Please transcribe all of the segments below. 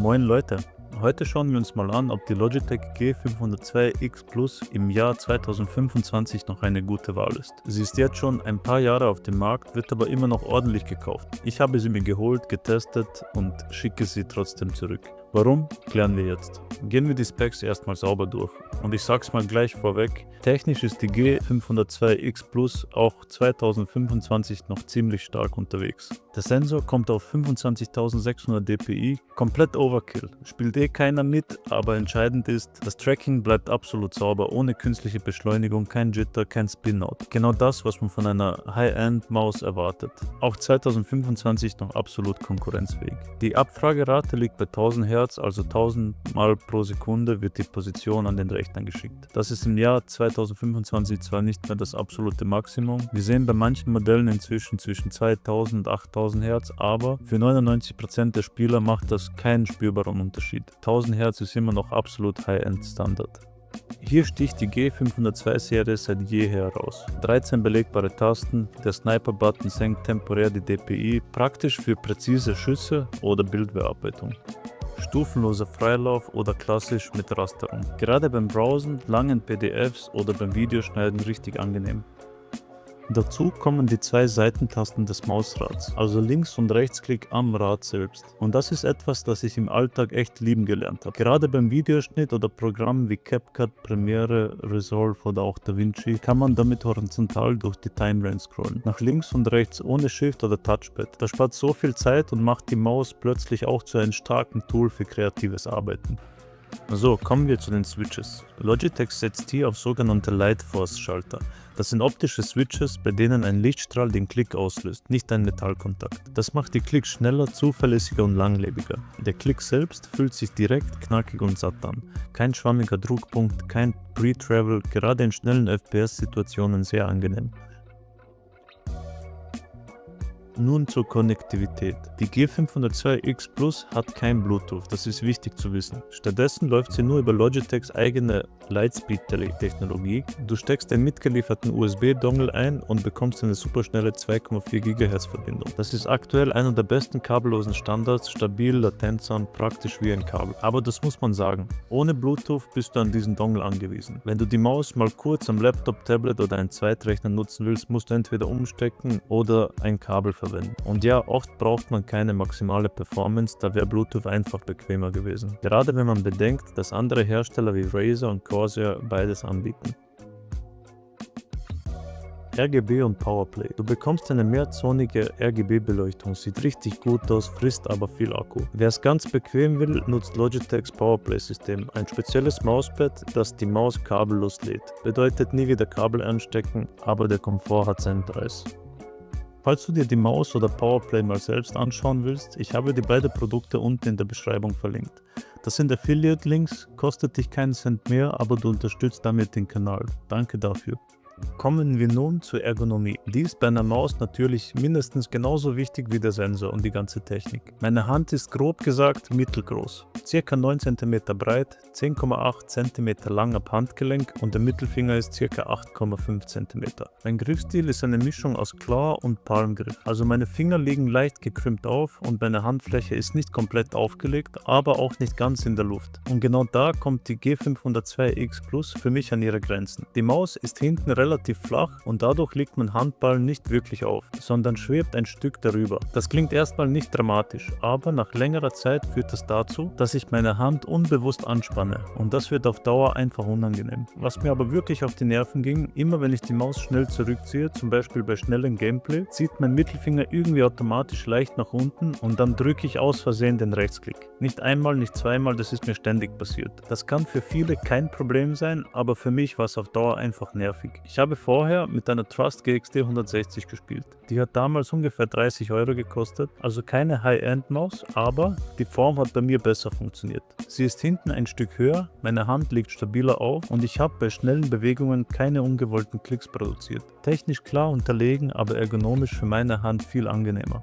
Moin Leute, heute schauen wir uns mal an, ob die Logitech G502X Plus im Jahr 2025 noch eine gute Wahl ist. Sie ist jetzt schon ein paar Jahre auf dem Markt, wird aber immer noch ordentlich gekauft. Ich habe sie mir geholt, getestet und schicke sie trotzdem zurück. Warum? Klären wir jetzt. Gehen wir die Specs erstmal sauber durch. Und ich sag's mal gleich vorweg, technisch ist die G502X Plus auch 2025 noch ziemlich stark unterwegs. Der Sensor kommt auf 25.600 dpi, komplett Overkill. Spielt keiner mit, aber entscheidend ist, das Tracking bleibt absolut sauber, ohne künstliche Beschleunigung, kein Jitter, kein Spin-Out. Genau das, was man von einer High-End-Maus erwartet. Auch 2025 noch absolut konkurrenzfähig. Die Abfragerate liegt bei 1000 Hz, also 1000 Mal pro Sekunde wird die Position an den Rechner geschickt. Das ist im Jahr 2025 zwar nicht mehr das absolute Maximum, wir sehen bei manchen Modellen inzwischen zwischen 2000 und 8000 Hz, aber für 99% der Spieler macht das keinen spürbaren Unterschied. 1000 Hz ist immer noch absolut High-End-Standard. Hier sticht die G502-Serie seit jeher heraus. 13 belegbare Tasten, der Sniper-Button senkt temporär die DPI, praktisch für präzise Schüsse oder Bildbearbeitung. Stufenloser Freilauf oder klassisch mit Rasterung. Gerade beim Browsen, langen PDFs oder beim Videoschneiden richtig angenehm. Dazu kommen die zwei Seitentasten des Mausrads, also Links- und Rechtsklick am Rad selbst. Und das ist etwas, das ich im Alltag echt lieben gelernt habe. Gerade beim Videoschnitt oder Programmen wie CapCut, Premiere, Resolve oder auch DaVinci kann man damit horizontal durch die Timeline scrollen. Nach links und rechts ohne Shift oder Touchpad. Das spart so viel Zeit und macht die Maus plötzlich auch zu einem starken Tool für kreatives Arbeiten. So, kommen wir zu den Switches. Logitech setzt hier auf sogenannte Light Force Schalter. Das sind optische Switches, bei denen ein Lichtstrahl den Klick auslöst, nicht ein Metallkontakt. Das macht die Klicks schneller, zuverlässiger und langlebiger. Der Klick selbst fühlt sich direkt, knackig und satt an. Kein schwammiger Druckpunkt, kein Pre-Travel, gerade in schnellen FPS-Situationen sehr angenehm. Nun zur Konnektivität. Die G502X Plus hat kein Bluetooth, das ist wichtig zu wissen. Stattdessen läuft sie nur über Logitechs eigene Lightspeed-Technologie. Du steckst den mitgelieferten USB-Dongle ein und bekommst eine superschnelle 2,4 GHz Verbindung. Das ist aktuell einer der besten kabellosen Standards, stabil, latentsam, praktisch wie ein Kabel. Aber das muss man sagen, ohne Bluetooth bist du an diesen Dongle angewiesen. Wenn du die Maus mal kurz am Laptop, Tablet oder einen Zweitrechner nutzen willst, musst du entweder umstecken oder ein Kabel verwenden. Und ja, oft braucht man keine maximale Performance, da wäre Bluetooth einfach bequemer gewesen. Gerade wenn man bedenkt, dass andere Hersteller wie Razer und Corsair beides anbieten. RGB und Powerplay. Du bekommst eine mehrzonige RGB-Beleuchtung, sieht richtig gut aus, frisst aber viel Akku. Wer es ganz bequem will, nutzt Logitechs Powerplay-System, ein spezielles Mauspad, das die Maus kabellos lädt. Bedeutet nie wieder Kabel anstecken, aber der Komfort hat seinen Preis. Falls du dir die Maus oder Powerplay mal selbst anschauen willst, ich habe dir beide Produkte unten in der Beschreibung verlinkt. Das sind Affiliate-Links, kostet dich keinen Cent mehr, aber du unterstützt damit den Kanal. Danke dafür. Kommen wir nun zur Ergonomie. Die ist bei einer Maus natürlich mindestens genauso wichtig wie der Sensor und die ganze Technik. Meine Hand ist grob gesagt mittelgroß, ca. 9 cm breit, 10,8 cm lang ab Handgelenk und der Mittelfinger ist ca. 8,5 cm. Mein Griffstil ist eine Mischung aus Claw und Palmgriff, also meine Finger liegen leicht gekrümmt auf und meine Handfläche ist nicht komplett aufgelegt, aber auch nicht ganz in der Luft. Und genau da kommt die G502X Plus für mich an ihre Grenzen. Die Maus ist hinten relativ flach und dadurch liegt mein Handball nicht wirklich auf, sondern schwebt ein Stück darüber. Das klingt erstmal nicht dramatisch, aber nach längerer Zeit führt das dazu, dass ich meine Hand unbewusst anspanne und das wird auf Dauer einfach unangenehm. Was mir aber wirklich auf die Nerven ging, immer wenn ich die Maus schnell zurückziehe, zum Beispiel bei schnellem Gameplay, zieht mein Mittelfinger irgendwie automatisch leicht nach unten und dann drücke ich aus Versehen den Rechtsklick. Nicht einmal, nicht zweimal, das ist mir ständig passiert. Das kann für viele kein Problem sein, aber für mich war es auf Dauer einfach nervig. Ich habe vorher mit einer Trust GXD 160 gespielt. Die hat damals ungefähr 30 € gekostet, also keine High-End-Maus, aber die Form hat bei mir besser funktioniert. Sie ist hinten ein Stück höher, meine Hand liegt stabiler auf und ich habe bei schnellen Bewegungen keine ungewollten Klicks produziert. Technisch klar unterlegen, aber ergonomisch für meine Hand viel angenehmer.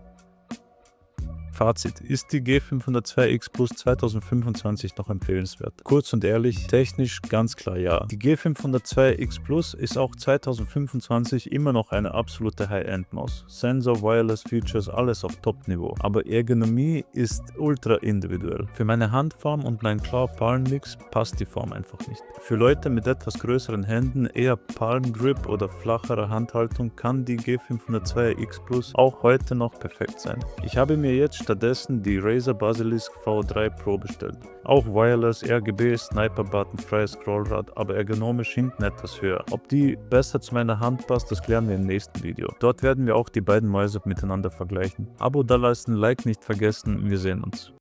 Fazit: Ist die G502X Plus 2025 noch empfehlenswert? Kurz und ehrlich, technisch ganz klar ja. Die G502X Plus ist auch 2025 immer noch eine absolute High-End-Maus. Sensor, Wireless Features, alles auf Top-Niveau. Aber Ergonomie ist ultra individuell. Für meine Handform und meinen Claw-Palm-Mix passt die Form einfach nicht. Für Leute mit etwas größeren Händen, eher Palm-Grip oder flacherer Handhaltung, kann die G502X Plus auch heute noch perfekt sein. Ich habe mir jetzt stattdessen die Razer Basilisk V3 Pro bestellt. Auch Wireless, RGB, Sniper-Button, freies Scrollrad, aber ergonomisch hinten etwas höher. Ob die besser zu meiner Hand passt, das klären wir im nächsten Video. Dort werden wir auch die beiden Mäuse miteinander vergleichen. Abo dalassen, Like nicht vergessen, wir sehen uns.